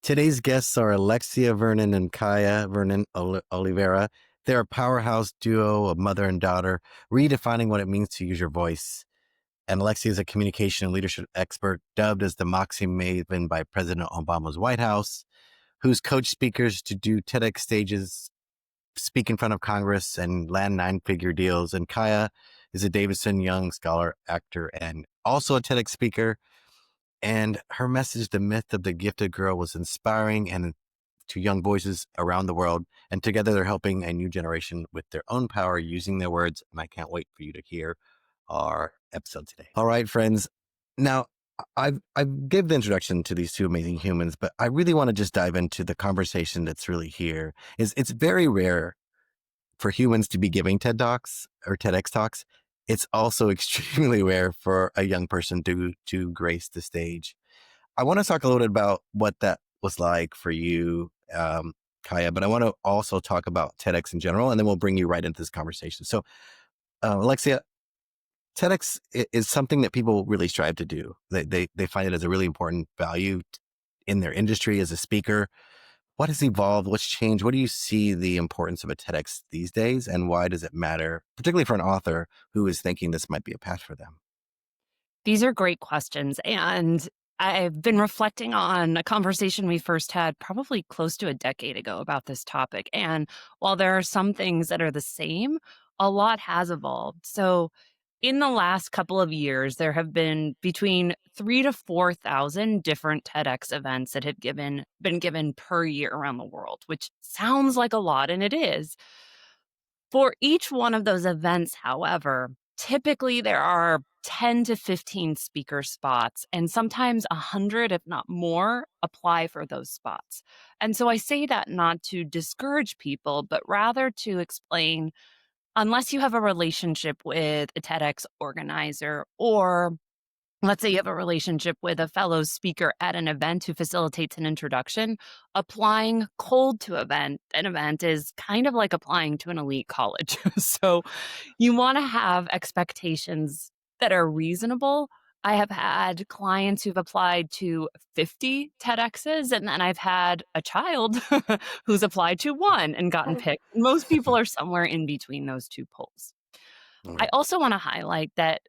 Today's guests are Alexia Vernon and Kaia Vernon-Oliveira. They're a powerhouse duo of mother and daughter, redefining what it means to use your voice. And Alexia is a communication and leadership expert, dubbed as the Moxie Maven by President Obama's White House, who's coached speakers to do TEDx stages, speak in front of Congress, and land nine-figure deals. And Kaia is a Davidson Young Scholar, actor, and also a TEDx speaker. And her message, The Myth of the Gifted Girl, was inspiring and to young voices around the world. And together they're helping a new generation with their own power using their words. And I can't wait for you to hear our episode today. All right, friends. Now, I've given the introduction to these two amazing humans, but I really want to just dive into the conversation that's really here. It's very rare for humans to be giving TED Talks or TEDx Talks. It's also extremely rare for a young person to grace the stage. I want to talk a little bit about what that was like for you, Kaia, but I want to also talk about TEDx in general, and then we'll bring you right into this conversation. So, Alexia, TEDx is something that people really strive to do. They find it as a really important value in their industry as a speaker. What has evolved? What's changed? What do you see the importance of a TEDx these days? And why does it matter, particularly for an author who is thinking this might be a path for them? These are great questions. And I've been reflecting on a conversation we first had probably close to a decade ago about this topic. And while there are some things that are the same, a lot has evolved. So, in the last couple of years, there have been between 3 to 4,000 different TEDx events that have been given per year around the world, which sounds like a lot, and it is. For each one of those events, however, typically there are 10 to 15 speaker spots, and sometimes 100, if not more, apply for those spots. And so I say that not to discourage people, but rather to explain, unless you have a relationship with a TEDx organizer, or let's say you have a relationship with a fellow speaker at an event who facilitates an introduction, applying cold to an event is kind of like applying to an elite college. So you want to have expectations that are reasonable. I have had clients who've applied to 50 TEDx's, and then I've had a child who's applied to one and gotten picked. Most people are somewhere in between those two polls. I Right. also want to highlight that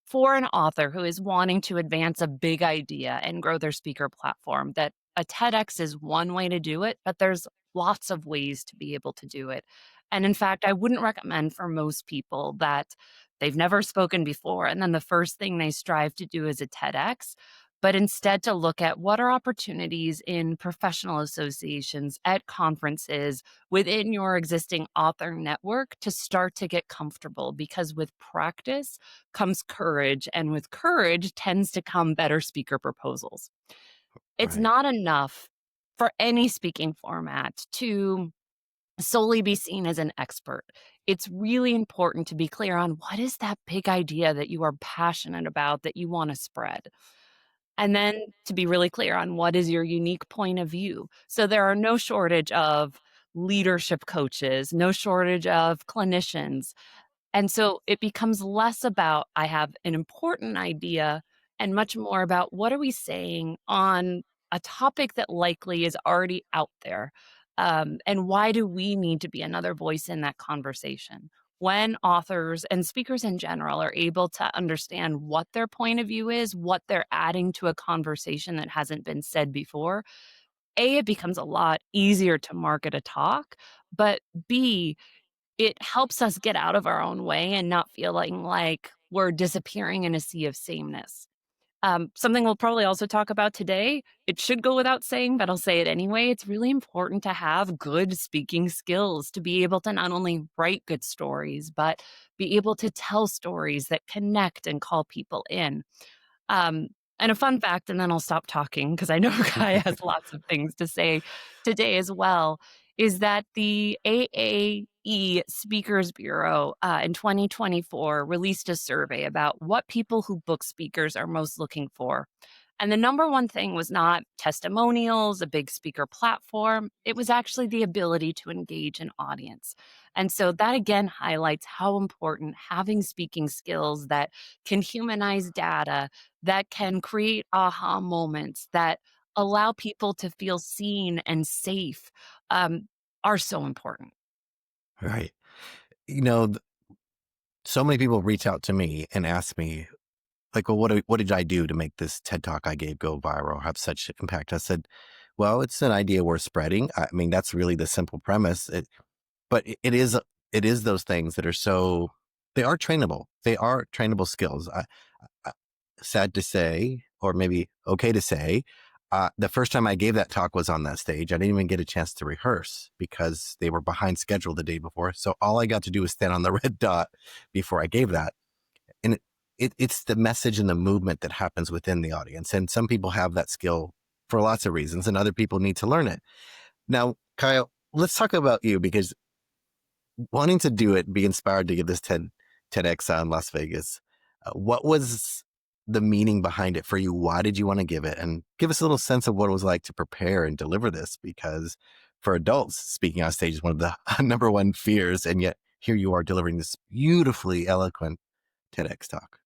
for an author who is wanting to advance a big idea and grow their speaker platform, that a TEDx is one way to do it, but there's lots of ways to be able to do it. And in fact, I wouldn't recommend for most people that they've never spoken before and then the first thing they strive to do is a TEDx, but instead to look at what are opportunities in professional associations, at conferences, within your existing author network to start to get comfortable, because with practice comes courage, and with courage tends to come better speaker proposals. It's Right. not enough for any speaking format to solely be seen as an expert. It's really important to be clear on what is that big idea that you are passionate about that you want to spread. And then to be really clear on what is your unique point of view. So there are no shortage of leadership coaches, no shortage of clinicians, and so it becomes less about, I have an important idea, and much more about what are we saying on a topic that likely is already out there. And why do we need to be another voice in that conversation? When authors and speakers in general are able to understand what their point of view is, what they're adding to a conversation that hasn't been said before, A, it becomes a lot easier to market a talk, but B, it helps us get out of our own way and not feeling like we're disappearing in a sea of sameness. Something we'll probably also talk about today, it should go without saying, but I'll say it anyway. It's really important to have good speaking skills to be able to not only write good stories, but be able to tell stories that connect and call people in. Um, and a fun fact, and then I'll stop talking because I know Kai has lots of things to say today as well, is that the AAE Speakers Bureau in 2024 released a survey about what people who book speakers are most looking for. And the number one thing was not testimonials, a big speaker platform. It was actually the ability to engage an audience. And so that again highlights how important having speaking skills that can humanize data, that can create aha moments, that allow people to feel seen and safe, um, are so important. Right. You know, so many people reach out to me and ask me, like, well, what did I do to make this TED talk I gave go viral, have such impact? I said, well, it's an idea worth spreading. I mean, that's really the simple premise. But it is those things that are so, they are trainable. They are trainable skills. I sad to say, or maybe okay to say, the first time I gave that talk was on that stage. I didn't even get a chance to rehearse because they were behind schedule the day before. So all I got to do was stand on the red dot before I gave that. And it's the message and the movement that happens within the audience. And some people have that skill for lots of reasons, and other people need to learn it. Now, Kyle, let's talk about you, because wanting to do it, be inspired to give this TEDx in Las Vegas, what was the meaning behind it for you? Why did you want to give it? And give us a little sense of what it was like to prepare and deliver this, because for adults, speaking on stage is one of the number one fears. And yet here you are delivering this beautifully eloquent TEDx talk.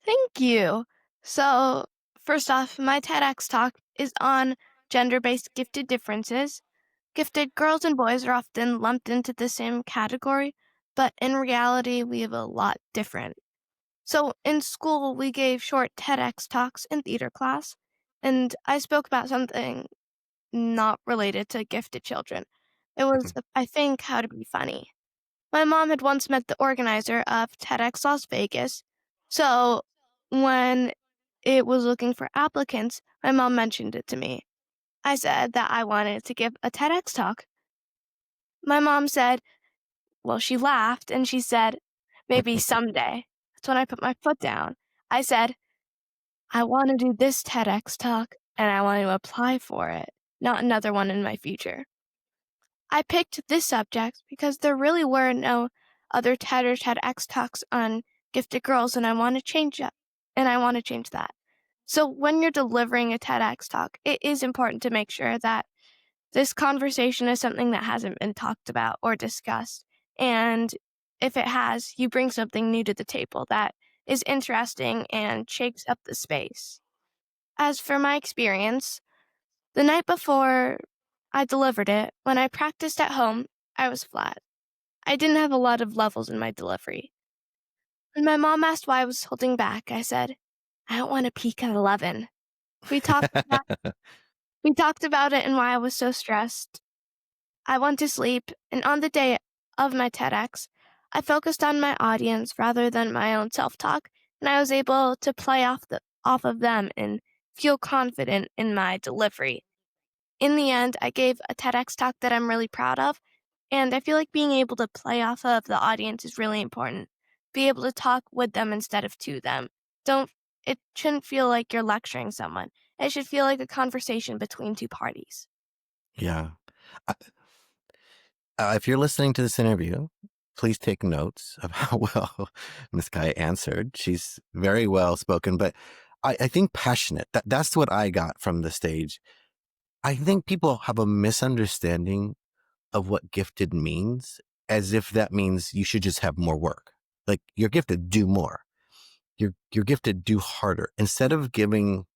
Thank you. So, first off, my TEDx talk is on gender based gifted differences. Gifted girls and boys are often lumped into the same category, but in reality, we have a lot different. So, in school, we gave short TEDx talks in theater class, and I spoke about something not related to gifted children. It was, I think, how to be funny. My mom had once met the organizer of TEDx Las Vegas, so when it was looking for applicants, my mom mentioned it to me. I said that I wanted to give a TEDx talk. My mom said, well, she laughed and she said, maybe someday. That's when I put my foot down. I said, I want to do this TEDx talk and I want to apply for it, not another one in my future. I picked this subject because there really were no other TED or TEDx talks on gifted girls, and I want to change that. And I want to change that. So when you're delivering a TEDx talk, it is important to make sure that this conversation is something that hasn't been talked about or discussed. And if it has, you bring something new to the table that is interesting and shakes up the space. As for my experience, the night before I delivered it, when I practiced at home, I was flat. I didn't have a lot of levels in my delivery. When my mom asked why I was holding back, I said, I don't want to peak at 11. We talked about, we talked about it and why I was so stressed. I went to sleep, and on the day of my TEDx, I focused on my audience rather than my own self-talk, and I was able to play off of them and feel confident in my delivery. In the end, I gave a TEDx talk that I'm really proud of, and I feel like being able to play off of the audience is really important. Be able to talk with them instead of to them. Don't It shouldn't feel like you're lecturing someone. It should feel like a conversation between two parties. Yeah. Uh, if you're listening to this interview, please take notes of how well Miss Guy answered. She's very well spoken, but I think passionate. That's what I got from the stage. I think people have a misunderstanding of what gifted means, as if that means you should just have more work. Like, you're gifted, do more. You're gifted, do harder, instead of giving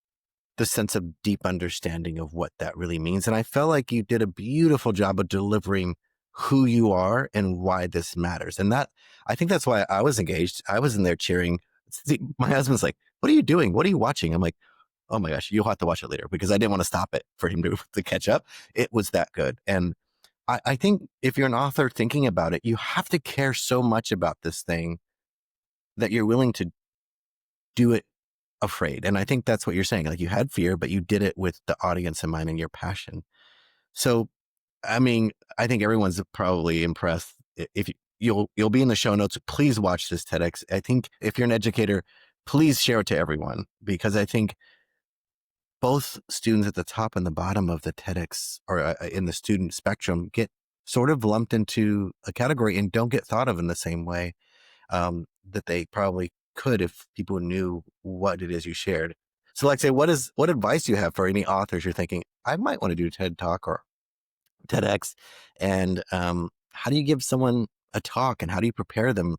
the sense of deep understanding of what that really means. And I felt like you did a beautiful job of delivering who you are and why this matters. And that, I think that's why I was engaged. I was in there cheering. See, my husband's like, what are you doing? What are you watching? I'm like, oh my gosh, you'll have to watch it later, because I didn't want to stop it for him to catch up. It was that good. And I think if you're an author thinking about it, you have to care so much about this thing that you're willing to do it afraid. And I think that's what you're saying. Like, you had fear, but you did it with the audience in mind and your passion. So, I mean, I think everyone's probably impressed. If you'll be in the show notes, please watch this TEDx. I think if you're an educator, please share it to everyone, because I think both students at the top and the bottom of the TEDx, or in the student spectrum, get sort of lumped into a category and don't get thought of in the same way that they probably could if people knew what it is you shared. So, like, say, what advice do you have for any authors you're thinking, I might want to do TED Talk or TEDx? And how do you give someone a talk, and how do you prepare them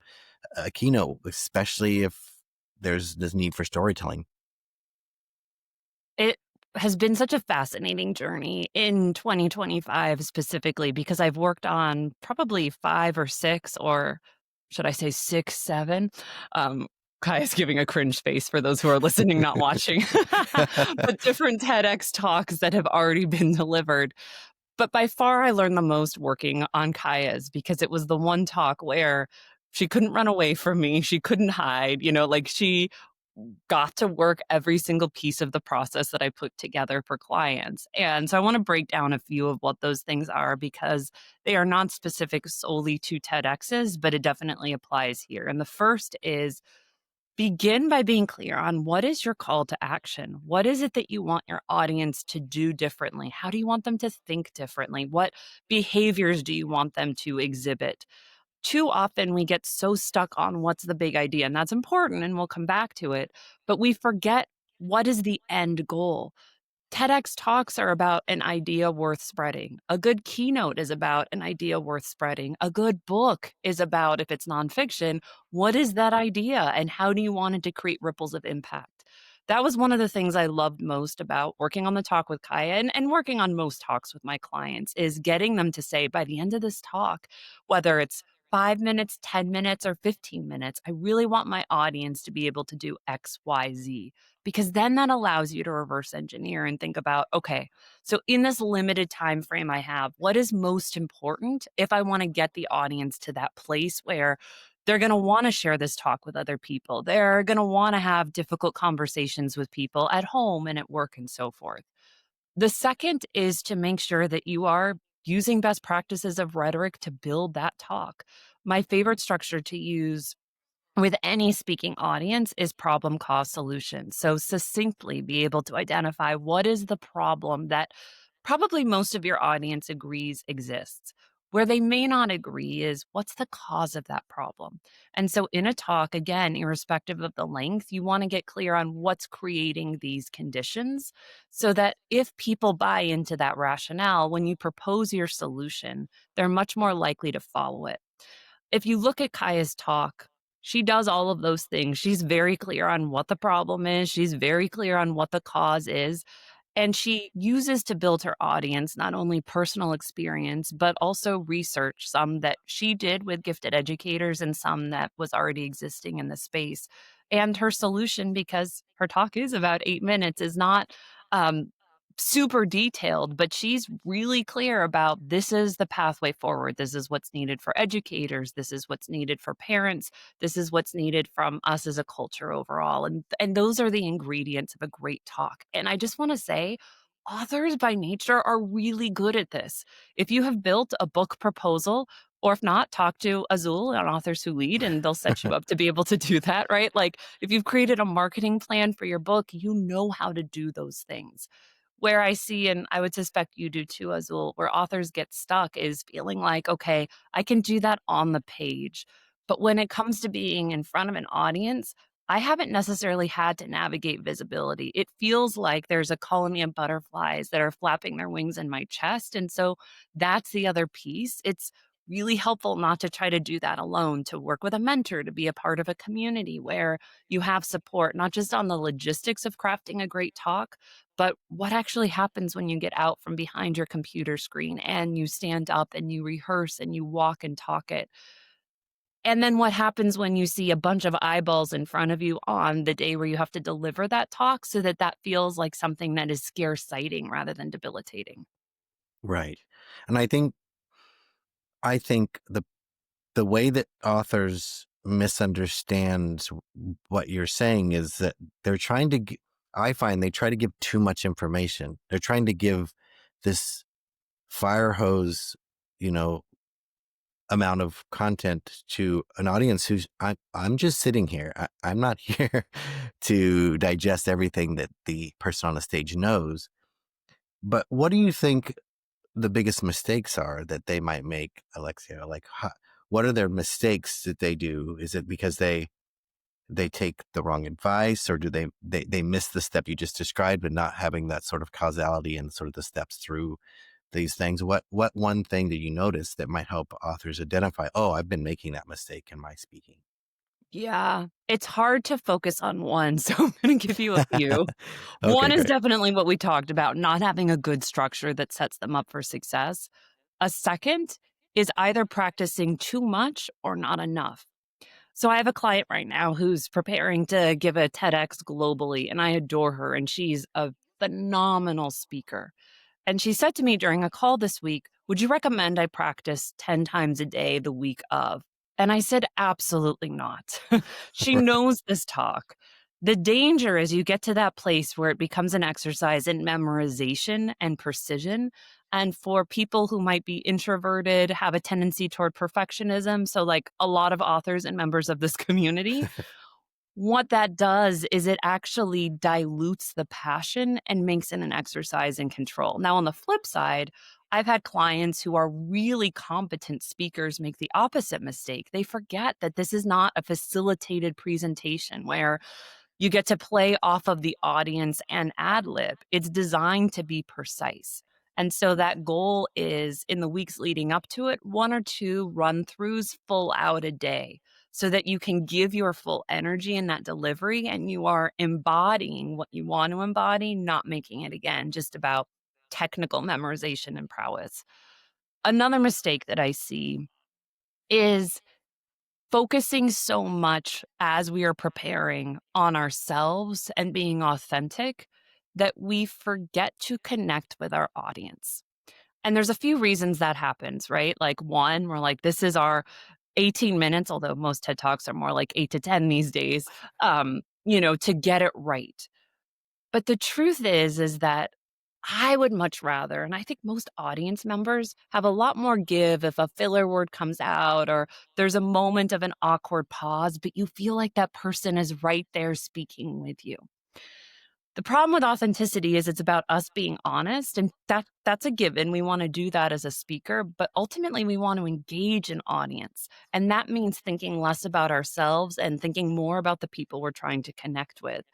a keynote, especially if there's this need for storytelling? It has been such a fascinating journey in 2025 specifically because I've worked on probably 5 or 6, or should I say 6, 7? Um, Kai is giving a cringe face for those who are listening, not watching. But different TEDx talks that have already been delivered. But by far, I learned the most working on Kaia's because it was the one talk where she couldn't run away from me, she couldn't hide, like, she got to work every single piece of the process that I put together for clients. And so I want to break down a few of what those things are because they are not specific solely to TEDx's, but it definitely applies here. And the first is begin by being clear on what is your call to action? What is it that you want your audience to do differently? How do you want them to think differently? What behaviors do you want them to exhibit? Too often we get so stuck on what's the big idea, and that's important, and we'll come back to it, but we forget what is the end goal. TEDx talks are about an idea worth spreading. A good keynote is about an idea worth spreading. A good book is about, if it's nonfiction, what is that idea and how do you want it to create ripples of impact? That was one of the things I loved most about working on the talk with Kaia and working on most talks with my clients is getting them to say by the end of this talk, whether it's 5 minutes, 10 minutes, or 15 minutes, I really want my audience to be able to do X, Y, Z because then that allows you to reverse engineer and think about, okay, so in this limited time frame I have, what is most important if I want to get the audience to that place where they're going to want to share this talk with other people. They're going to want to have difficult conversations with people at home and at work and so forth. The second is to make sure that you are using best practices of rhetoric to build that talk. My favorite structure to use with any speaking audience is problem cause solution. So succinctly be able to identify what is the problem that probably most of your audience agrees exists. Where they may not agree is what's the cause of that problem. And so in a talk, again, irrespective of the length, you want to get clear on what's creating these conditions so that if people buy into that rationale, when you propose your solution, they're much more likely to follow it. If you look at Kaia's talk, she does all of those things. She's very clear on what the problem is. She's very clear on what the cause is. And she uses to build her audience not only personal experience, but also research, some that she did with gifted educators and some that was already existing in the space. And her solution, because her talk is about 8 minutes, is not um, super detailed, but she's really clear about this is the pathway forward. This is what's needed for educators. This is what's needed for parents. This is what's needed from us as a culture overall. And those are the ingredients of a great talk. And I just want to say, authors by nature are really good at this. If you have built a book proposal, or if not, talk to Azul on Authors Who Lead, and they'll set you up to be able to do that, right? Like if you've created a marketing plan for your book, you know how to do those things. Where I see, and I would suspect you do too, Azul, where authors get stuck is feeling like, okay, I can do that on the page. But when it comes to being in front of an audience, I haven't necessarily had to navigate visibility. It feels like there's a colony of butterflies that are flapping their wings in my chest. And so that's the other piece. It's really helpful not to try to do that alone, to work with a mentor, to be a part of a community where you have support, not just on the logistics of crafting a great talk, but what actually happens when you get out from behind your computer screen and you stand up and you rehearse and you walk and talk it. And then what happens when you see a bunch of eyeballs in front of you on the day where you have to deliver that talk so that that feels like something that is scarce sighting rather than debilitating. Right. And I think the way that authors misunderstand what you're saying is that they're trying to I find they try to give too much information. They're trying to give this fire hose, you know, amount of content to an audience who's I'm just sitting here. I'm not here to digest everything that the person on the stage knows. But what do you think the biggest mistakes are that they might make, Alexia? Like, what are their mistakes that they do? Is it because they take the wrong advice, or do they miss the step you just described, but not having that sort of causality and sort of the steps through these things? What one thing that you notice that might help authors identify, oh, I've been making that mistake in my speaking? Yeah, it's hard to focus on one, so I'm gonna give you a few. Okay, One is great. definitely what we talked about, not having a good structure that sets them up for success. A second is either practicing too much or not enough. So I have a client right now who's preparing to give a TEDx globally, and I adore her, and she's a phenomenal speaker. And she said to me during a call this week, "Would you recommend I practice 10 times a day the week of?" And I said, "Absolutely not." She knows this talk. The danger is you get to that place where it becomes an exercise in memorization and precision. And for people who might be introverted, have a tendency toward perfectionism, so like a lot of authors and members of this community, what that does is it actually dilutes the passion and makes it an exercise in control. Now, on the flip side, I've had clients who are really competent speakers make the opposite mistake. They forget that this is not a facilitated presentation where you get to play off of the audience and ad lib. It's designed to be precise. And so that goal is in the weeks leading up to it, one or two run throughs full out a day so that you can give your full energy in that delivery and you are embodying what you want to embody, not making it again just about technical memorization and prowess. Another mistake that I see is focusing so much as we are preparing on ourselves and being authentic that we forget to connect with our audience. And there's a few reasons that happens, right? Like one, we're like, this is our 18 minutes, although most TED Talks are more like 8 to 10 these days, to get it right. But the truth is that I would much rather, and I think most audience members have a lot more give if a filler word comes out or there's a moment of an awkward pause, but you feel like that person is right there speaking with you. The problem with authenticity is it's about us being honest, and that's a given. We want to do that as a speaker, but ultimately we want to engage an audience. And that means thinking less about ourselves and thinking more about the people we're trying to connect with.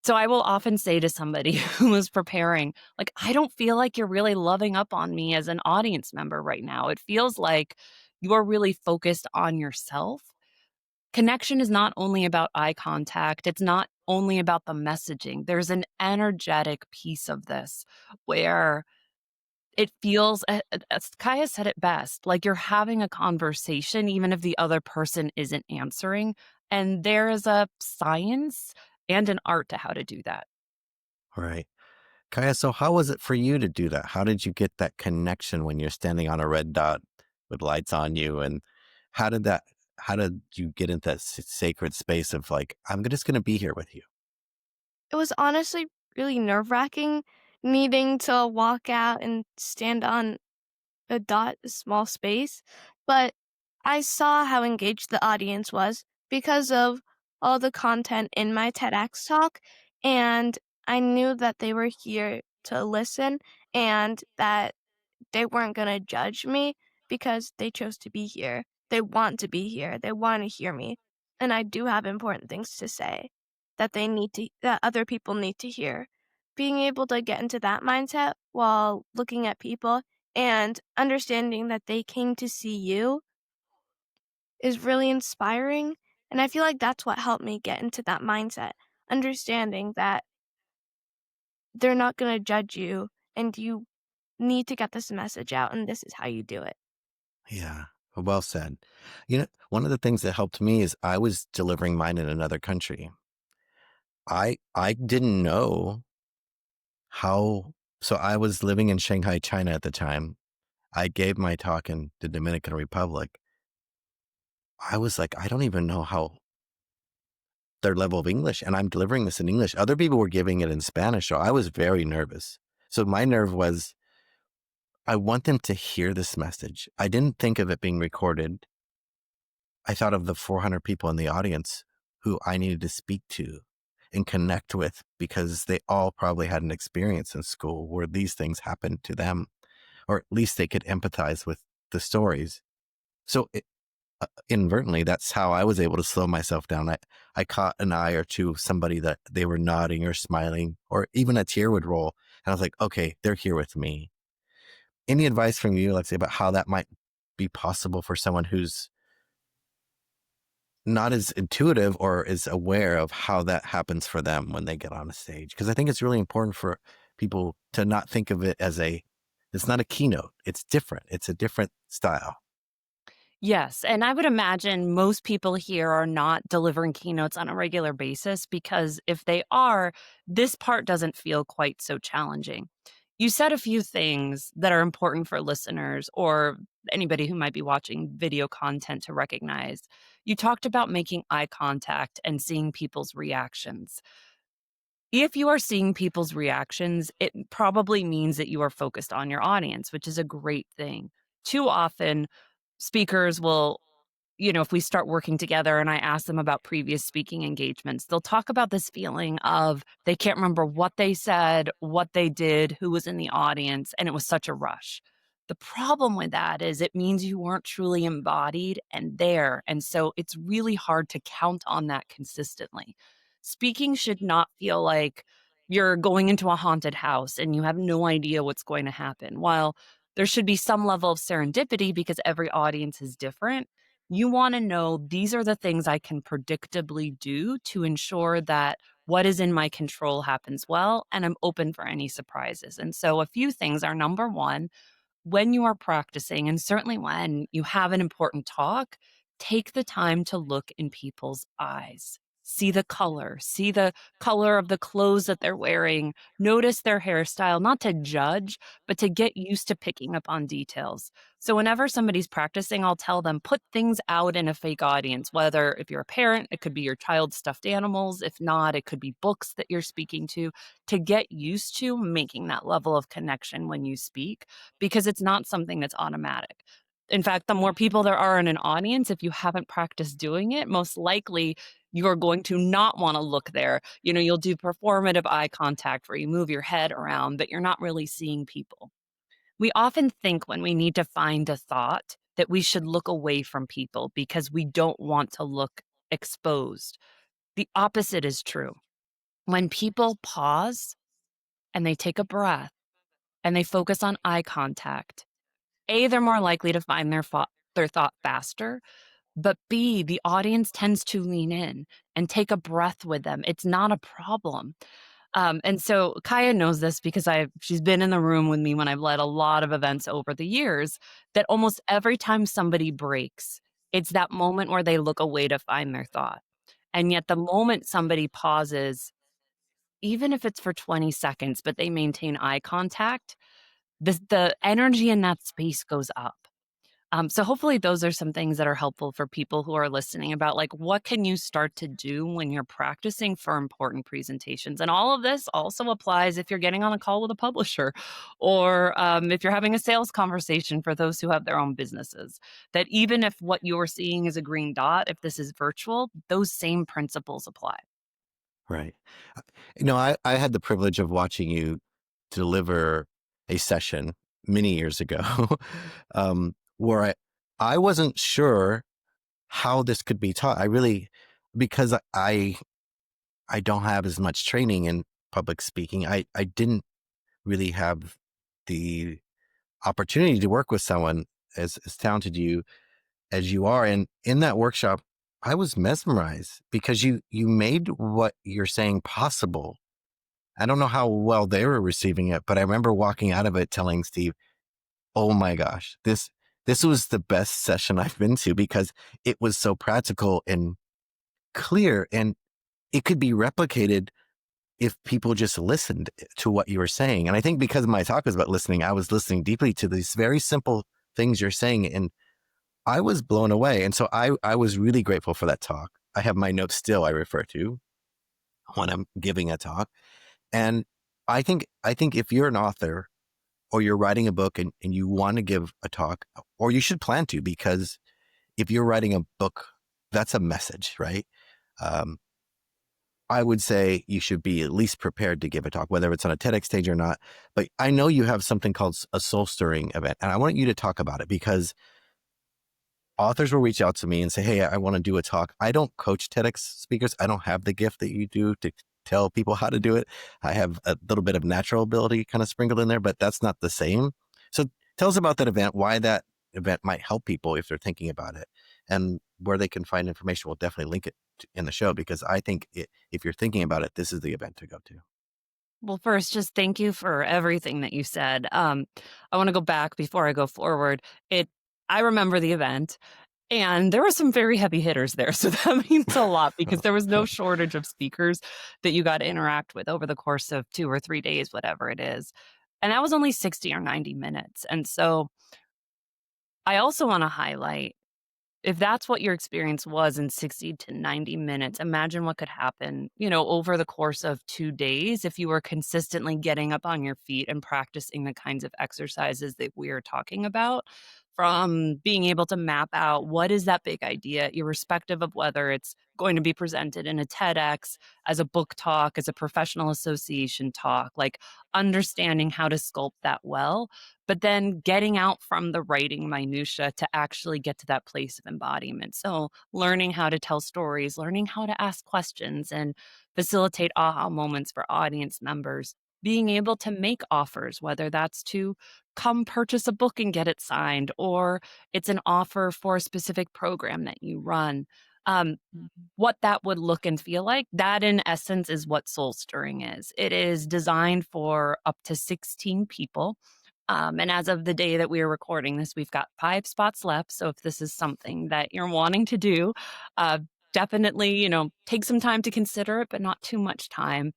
So I will often say to somebody who is preparing, like, I don't feel like you're really loving up on me as an audience member right now. It feels like you're really focused on yourself. Connection is not only about eye contact, it's not only about the messaging. There's an energetic piece of this where it feels, as Kaya said it best, like you're having a conversation, even if the other person isn't answering. And there is a science and an art to how to do that. Right. Kaya, so how was it for you to do that? How did you get that connection when you're standing on a red dot with lights on you? And how did that, how did you get into that sacred space of like, I'm just going to be here with you? It was honestly really nerve-wracking needing to walk out and stand on a small space, but I saw how engaged the audience was because of all the content in my TEDx talk, and I knew that they were here to listen and that they weren't gonna judge me because they chose to be here. They want to be here. They wanna hear me, and I do have important things to say that other people need to hear. Being able to get into that mindset while looking at people and understanding that they came to see you is really inspiring, and I feel like that's what helped me get into that mindset, understanding that they're not gonna judge you and you need to get this message out, and this is how you do it. Yeah. Well said. One of the things that helped me is I was delivering mine in another country. I didn't know how, so I was living in Shanghai, China at the time. I gave my talk in the Dominican Republic. I was like, I don't even know how their level of English, and I'm delivering this in English. Other people were giving it in Spanish, so I was very nervous. So my nerve was, I want them to hear this message. I didn't think of it being recorded. I thought of the 400 people in the audience who I needed to speak to and connect with because they all probably had an experience in school where these things happened to them, or at least they could empathize with the stories. So inadvertently, that's how I was able to slow myself down. I caught an eye or two of somebody that they were nodding or smiling, or even a tear would roll. And I was like, okay, they're here with me. Any advice from you, Alexia, about how that might be possible for someone who's not as intuitive or as aware of how that happens for them when they get on a stage. Because I think it's really important for people to not think of it as it's not a keynote. It's different. It's a different style. Yes, and I would imagine most people here are not delivering keynotes on a regular basis because if they are, this part doesn't feel quite so challenging. You said a few things that are important for listeners or anybody who might be watching video content to recognize. You talked about making eye contact and seeing people's reactions. If you are seeing people's reactions, it probably means that you are focused on your audience, which is a great thing. Too often, speakers will, if we start working together and I ask them about previous speaking engagements, they'll talk about this feeling of they can't remember what they said, what they did, who was in the audience, and it was such a rush. The problem with that is it means you weren't truly embodied and there. And so it's really hard to count on that consistently. Speaking should not feel like you're going into a haunted house and you have no idea what's going to happen. While there should be some level of serendipity because every audience is different, you want to know these are the things I can predictably do to ensure that what is in my control happens well, and I'm open for any surprises. And so, a few things are number one, when you are practicing, and certainly when you have an important talk, take the time to look in people's eyes. See the color of the clothes that they're wearing, notice their hairstyle, not to judge, but to get used to picking up on details. So, whenever somebody's practicing, I'll tell them put things out in a fake audience, whether if you're a parent, it could be your child's stuffed animals. If not, it could be books that you're speaking to get used to making that level of connection when you speak because it's not something that's automatic. In fact, the more people there are in an audience, if you haven't practiced doing it, most likely you're going to not want to look there. You'll do performative eye contact where you move your head around, but you're not really seeing people. We often think when we need to find a thought that we should look away from people because we don't want to look exposed. The opposite is true. When people pause and they take a breath and they focus on eye contact, A, they're more likely to find their thought faster, but B, the audience tends to lean in and take a breath with them. It's not a problem. And so Kaia knows this because she's been in the room with me when I've led a lot of events over the years, that almost every time somebody breaks, it's that moment where they look away to find their thought. And yet the moment somebody pauses, even if it's for 20 seconds, but they maintain eye contact, the energy in that space goes up. So hopefully those are some things that are helpful for people who are listening about like what can you start to do when you're practicing for important presentations. And all of this also applies if you're getting on a call with a publisher or if you're having a sales conversation for those who have their own businesses. That even if what you're seeing is a green dot, if this is virtual, those same principles apply. Right. I had the privilege of watching you deliver a session many years ago where I wasn't sure how this could be taught. Because I don't have as much training in public speaking, I didn't really have the opportunity to work with someone as talented as you are. And in that workshop, I was mesmerized because you made what you're saying possible. I don't know how well they were receiving it, but I remember walking out of it telling Steve, "Oh my gosh, this was the best session I've been to because it was so practical and clear, and it could be replicated if people just listened to what you were saying." And I think because my talk was about listening, I was listening deeply to these very simple things you're saying, and I was blown away. And so I was really grateful for that talk. I have my notes still I refer to when I'm giving a talk. And I think if you're an author or you're writing a book and you want to give a talk, or you should plan to, because if you're writing a book, that's a message, right? Um, I would say you should be at least prepared to give a talk, whether it's on a TEDx stage or not. But I know you have something called a soul stirring event, and I want you to talk about it because authors will reach out to me and say, "Hey, I want to do a talk." I don't coach TEDx speakers. I don't have the gift that you do to tell people how to do it. I have a little bit of natural ability kind of sprinkled in there, but that's not the same. So tell us about that event, why that event might help people if they're thinking about it. And where they can find information, we'll definitely link it in the show, because I think if you're thinking about it, this is the event to go to. Well, first, just thank you for everything that you said. I want to go back before I go forward. I remember the event, and there were some very heavy hitters there, so that means a lot because there was no shortage of speakers that you got to interact with over the course of 2 or 3 days, whatever it is. And that was only 60 or 90 minutes. And so I also want to highlight, if that's what your experience was in 60 to 90 minutes, imagine what could happen, over the course of 2 days if you were consistently getting up on your feet and practicing the kinds of exercises that we are talking about, from being able to map out what is that big idea, irrespective of whether it's going to be presented in a TEDx, as a book talk, as a professional association talk, like understanding how to sculpt that well, but then getting out from the writing minutia to actually get to that place of embodiment. So learning how to tell stories, learning how to ask questions and facilitate aha moments for audience members, being able to make offers, whether that's to come purchase a book and get it signed, or it's an offer for a specific program that you run. Um, what that would look and feel like, that in essence is what Soul Stirring is. It is designed for up to 16 people. And as of the day that we are recording this, we've got 5 spots left. So if this is something that you're wanting to do, definitely, take some time to consider it, but not too much time.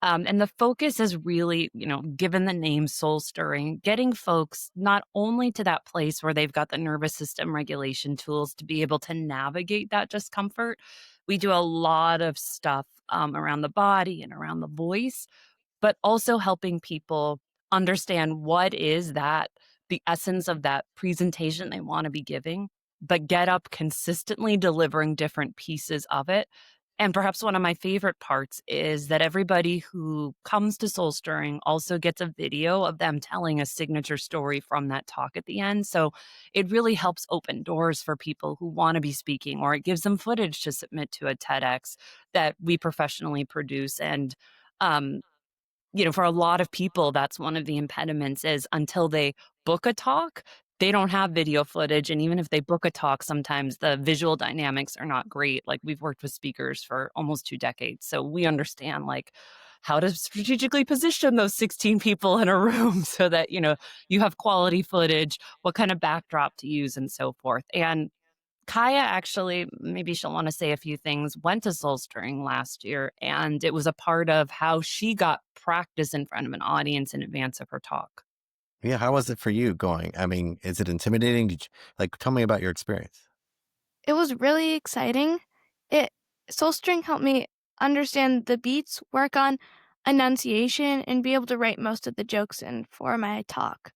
And the focus is really, given the name Soul Stirring, getting folks not only to that place where they've got the nervous system regulation tools to be able to navigate that discomfort. We do a lot of stuff around the body and around the voice, but also helping people understand what is that, the essence of that presentation they want to be giving, but get up consistently delivering different pieces of it. And perhaps one of my favorite parts is that everybody who comes to Soul Stirring also gets a video of them telling a signature story from that talk at the end. So it really helps open doors for people who want to be speaking, or it gives them footage to submit to a TEDx that we professionally produce. And um, for a lot of people, that's one of the impediments, is until they book a talk, they don't have video footage. And even if they book a talk, sometimes the visual dynamics are not great. Like, we've worked with speakers for almost 2 decades. So we understand how to strategically position those 16 people in a room so that, you have quality footage, what kind of backdrop to use and so forth. And Kaia, actually, maybe she'll want to say a few things, went to Soul Stirring last year, and it was a part of how she got practice in front of an audience in advance of her talk. Yeah, how was it for you going? I mean, is it intimidating? Tell me about your experience. It was really exciting. It Soul String helped me understand the beats, work on enunciation, and be able to write most of the jokes in for my talk.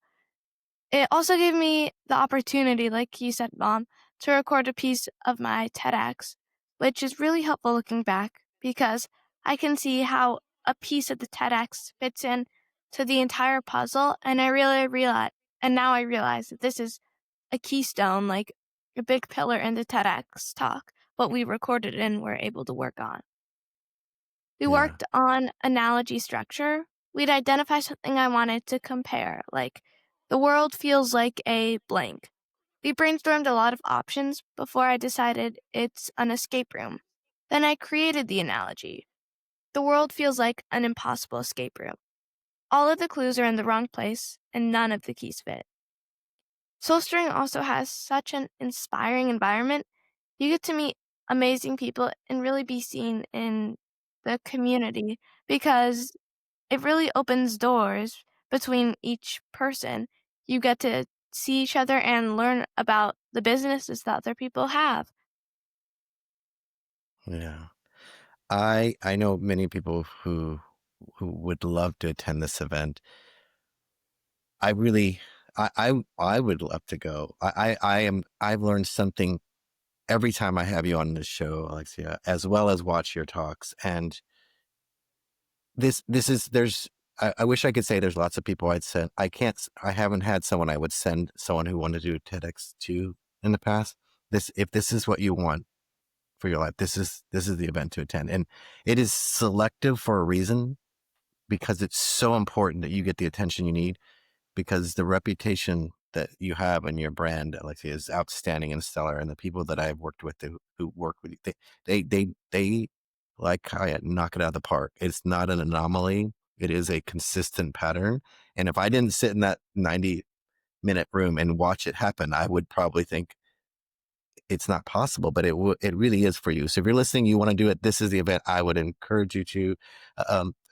It also gave me the opportunity, like you said, Mom, to record a piece of my TEDx, which is really helpful looking back because I can see how a piece of the TEDx fits in to the entire puzzle, and now I realize that this is a keystone, like a big pillar in the TEDx talk, what we recorded and were able to work on. We Yeah. worked on analogy structure. We'd identify something I wanted to compare, like the world feels like a blank. We brainstormed a lot of options before I decided it's an escape room. Then I created the analogy. The world feels like an impossible escape room. All of the clues are in the wrong place, and none of the keys fit. Soul Stirring also has such an inspiring environment. You get to meet amazing people and really be seen in the community because it really opens doors between each person. You get to see each other and learn about the businesses that other people have. Yeah. I know many people who would love to attend this event. I really I would love to go. I've learned something every time I have you on this show, Alexia, as well as watch your talks. And this is there's I wish I could say there's lots of people I'd send. I haven't had someone I would send someone who wanted to do TEDx to in the past. If this is what you want for your life, this is the event to attend. And it is selective for a reason, because it's so important that you get the attention you need, because the reputation that you have in your brand, Alexia, is outstanding and stellar. And the people that I've worked with who work with you, they like Kaia, knock it out of the park. It's not an anomaly. It is a consistent pattern. And if I didn't sit in that 90-minute room and watch it happen, I would probably think it's not possible, but it really is for you. So if you're listening, you want to do it, this is the event I would encourage you to.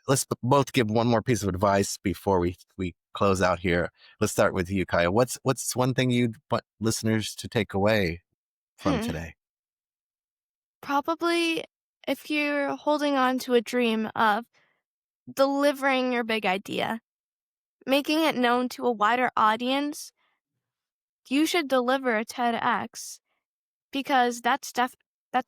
Let's both give one more piece of advice before we close out here. Let's start with you, Kaia. What's one thing you'd want listeners to take away from Hmm. today? Probably if you're holding on to a dream of delivering your big idea, making it known to a wider audience, you should deliver a TEDx because that's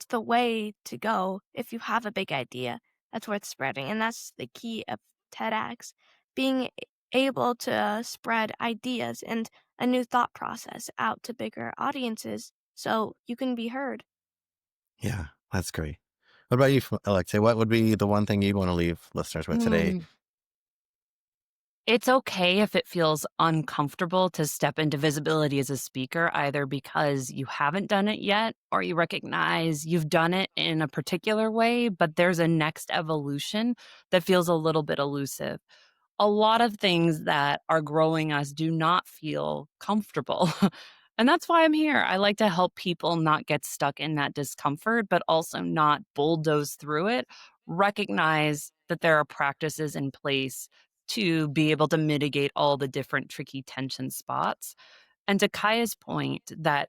the way to go if you have a big idea that's worth spreading. And that's the key of TEDx, being able to spread ideas and a new thought process out to bigger audiences so you can be heard. Yeah, that's great. What about you, Alexia? What would be the one thing you'd want to leave listeners with today? Mm. It's okay if it feels uncomfortable to step into visibility as a speaker, either because you haven't done it yet or you recognize you've done it in a particular way, but there's a next evolution that feels a little bit elusive. A lot of things that are growing us do not feel comfortable. And that's why I'm here. I like to help people not get stuck in that discomfort, but also not bulldoze through it. Recognize that there are practices in place to be able to mitigate all the different tricky tension spots. And to Kaya's point, that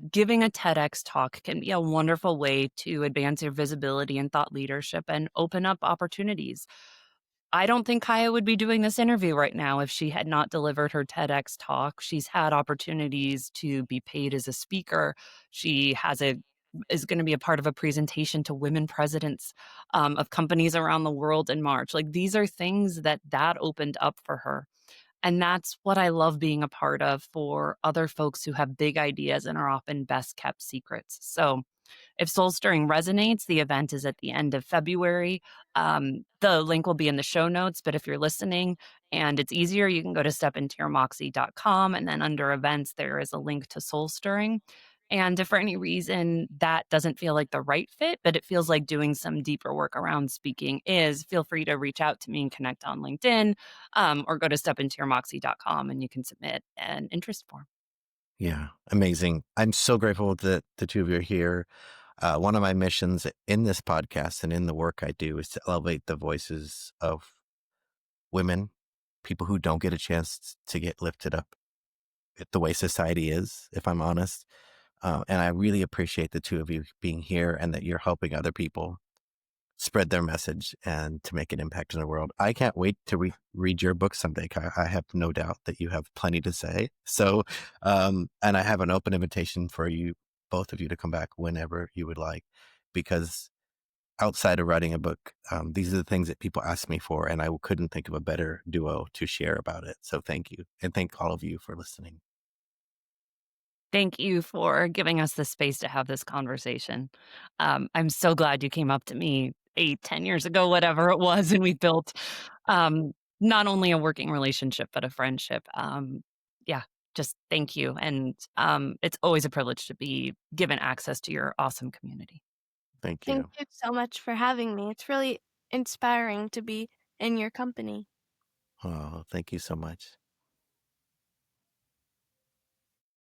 giving a TEDx talk can be a wonderful way to advance your visibility and thought leadership and open up opportunities. I don't think Kaia would be doing this interview right now if she had not delivered her TEDx talk. She's had opportunities to be paid as a speaker. She is going to be a part of a presentation to women presidents of companies around the world in March. Like, these are things that opened up for her. And that's what I love being a part of for other folks who have big ideas and are often best kept secrets. So if Soul Stirring resonates, the event is at the end of February. The link will be in the show notes, but if you're listening and it's easier, you can go to stepintoyourmoxie.com, and then under events, there is a link to Soul Stirring. And if for any reason that doesn't feel like the right fit, but it feels like doing some deeper work around speaking feel free to reach out to me and connect on LinkedIn, or go to stepintoyourmoxie.com and you can submit an interest form. Yeah, amazing. I'm so grateful that the two of you are here. One of my missions in this podcast and in the work I do is to elevate the voices of women, people who don't get a chance to get lifted up the way society is, if I'm honest. And I really appreciate the two of you being here and that you're helping other people spread their message and to make an impact in the world. I can't wait to read your book someday, Kai. I have no doubt that you have plenty to say. So, and I have an open invitation for you, both of you, to come back whenever you would like, because outside of writing a book, these are the things that people ask me for, and I couldn't think of a better duo to share about it. So thank you. And thank all of you for listening. Thank you for giving us the space to have this conversation. I'm so glad you came up to me 8, 10 years ago, whatever it was, and we built not only a working relationship, but a friendship. Yeah, just thank you. And it's always a privilege to be given access to your awesome community. Thank Thank you. you so much for having me. It's really inspiring to be in your company. Oh, thank you so much.